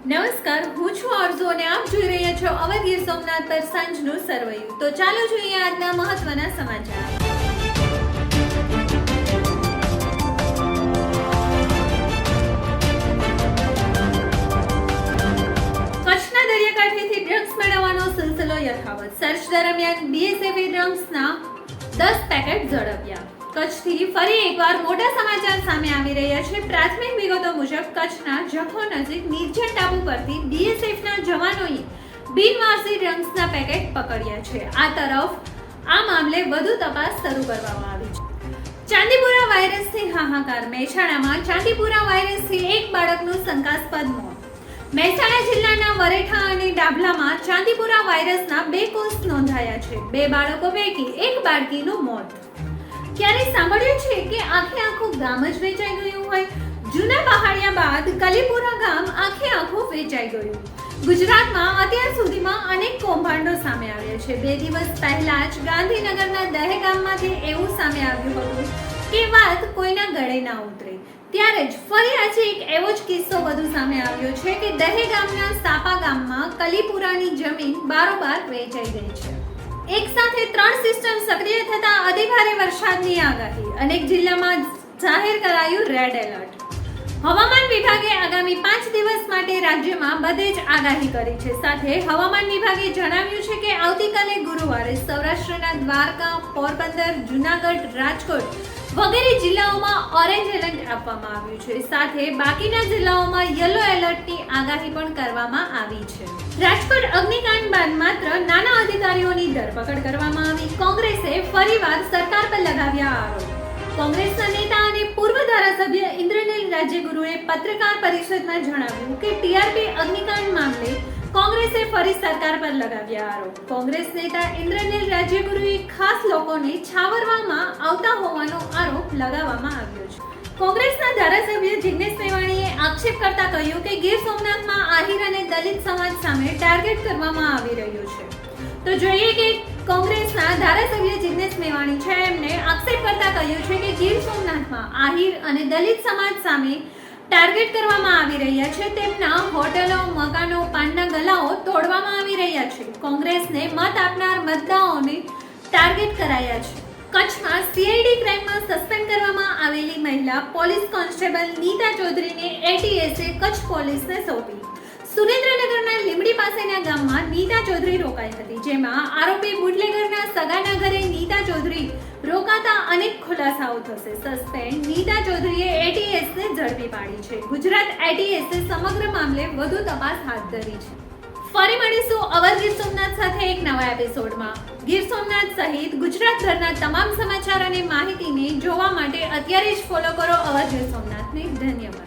નમસ્કાર, હું છું અર્જુ અને આપ જોઈ રહ્યા છો અવર ગીર સોમનાથ પર સાંજનું સરવૈયું. તો ચાલો જોઈએ આજના મહત્વના સમાચાર. કચ્છના દરિયાકાંઠેથી ડ્રગ્સ મેળવવાનો સિલસિલો યથાવત. સર્ચ દરમિયાન બીએસએફે ડ્રગ્સના 10 પેકેટ ઝડપ્યા. કચ્છથી ફરી એકવાર મોટા સમાચાર સામે આવી રહ્યા છે. પ્રાથમિક વિગતો મુજબ કચ્છના જખો નજીક નિર્જન ટાપુ પરથી બીએસએફના જવાનોએ બિનવારસી ડ્રગ્સના પેકેટ પકડ્યા છે. આ મામલે વધુ તપાસ શરૂ કરવામાં આવી છે. ચાંદીપુરા વાયરસથી હાહાકાર. મહેસાણામાં ચાંદીપુરા વાયરસથી એક બાળકનું શંકાસ્પદ મોત. મહેસાણા જિલ્લાના વરેઠા અને ડાભલામાં ચાંદીપુરા વાયરસના 2 કેસ નોંધાયા છે. 2 બાળકો પૈકી એક બાળકીનું મોત. ક્યારેય સાંભળ્યું છે કે આખું ગામ જ વેચાઈ ગયું હોય? જૂના પહાડિયા બાદ કલીપુરા ગામ આખું વેચાઈ ગયું. ગુજરાતમાં અત્યાર સુધીમાં અનેક કૌભાંડો સામે આવ્યા છે. 2 દિવસ પહેલા જ ગાંધીનગરના દહેગામમાંથી એવું સામે આવ્યું હતું કે વાત કોઈના ગળે ના ઉતરે. ત્યારે જ ફરી આજે એક એવો જ કિસ્સો વધુ સામે આવ્યો છે કે દહેગામના સાપા ગામમાં કલીપુરાની જમીન બારોબાર વેચાઈ ગઈ છે. એક સાથે 3 સિસ્ટમ સક્રિય થતા અતિભારે વરસાદની આગાહી. અનેક જિલ્લામાં જાહેર કરાયું રેડ એલર્ટ. હવામાન વિભાગે આગામી 5 દિવસ માટે રાજ્યમાં બધે જ આગાહી કરી છે. સાથે હવામાન વિભાગે જણાવ્યું છે કે આવતીકાલે ગુરુવારે સૌરાષ્ટ્રના દ્વારકા, પોરબંદર, જૂનાગઢ, રાજકોટ વગેરે જિલ્લાઓમાં ઓરેન્જ એલર્ટ આપવામાં આવ્યું છે. સાથે બાકીના જિલ્લાઓમાં યલો એલર્ટની આગાહી પણ કરવામાં આવી છે. રાજકોટ અગ્નિકાંડ બાદ માત્ર નાના અધિકારીઓની ધરપકડ કરવામાં આવી. કોંગ્રેસે ફરીવાર સરકાર પર લગાવ્યા આરોપ. કોંગ્રેસના નેતા અને પૂર્વ ધારાસભ્ય ઇન્દ્રનીલ રાજ્યગુરુએ પત્રકાર પરિષદમાં જણાવ્યું કે ટીઆરપી અગ્નિકાંડ મામલે કોંગ્રેસે ફરી સરકાર પર લગાવ્યા આરોપ. કોંગ્રેસ નેતા ઇન્દ્રનીલ રાજ્યગુરુએ ખાસ લોકોને છાવરવામાં આવતા હોવાનો આરોપ લગાવવામાં આવ્યો છે. કોંગ્રેસના ધારાસભ્ય જિગ્નેશ મેવાણીએ આક્ષેપ કરતા કહ્યું કે ગીર સોમનાથમાં આહિર અને દલિત સમાજ સામે ટાર્ગેટ કરવામાં આવી રહ્યું છે. તો જોઈએ કે કોંગ્રેસના ધારાસભ્ય જિગ્નેશ મેવાણી છે, એમને આક્ષેપ કરતા કહ્યું છે કે ગીર સોમનાથમાં આહિર અને દલિત સમાજ સામે ટાર્ગેટ કરવામાં આવી રહ્યા છે. તેમના હોટલો, મકાનો, પાનના ગલાઓ તોડવામાં આવી રહ્યા છે. કોંગ્રેસને મત આપનાર મતદારોને ટાર્ગેટ કરાયા છે. કચ્છમાં સીઆઈડી ક્રાઇમમાં સસ્પેન્ડ કરવામાં આવેલી મહિલા પોલીસ કોન્સ્ટેબલ નીતા ચૌધરીને એટીએસે કચ્છ પોલીસને સોંપી. સુરેન્દ્રનગરના લીંબડી પાસેના ગામમાં નીતા ચૌધરી રોકાઈ હતી, જેમાં આરોપી બુટલેગરના સગાના ઘરે નીતા ચૌધરી રોકાતા અનેક ખુલાસાઓ થશે. સસ્પેન્ડ નીતા ચૌધરીએ એટીએસને ઝડપી પાડી છે. ગુજરાત એટીએસે સમગ્ર મામલે વધુ તપાસ હાથ ધરી છે. ફરી મળીશું અવર ગીર સોમનાથ સાથે એક નવા એપિસોડમાં. ગીર સોમનાથ સહિત ગુજરાતભરના તમામ સમાચાર અને માહિતીને જોવા માટે અત્યારે જ ફોલો કરો અવર ગીર સોમનાથને. ધન્યવાદ.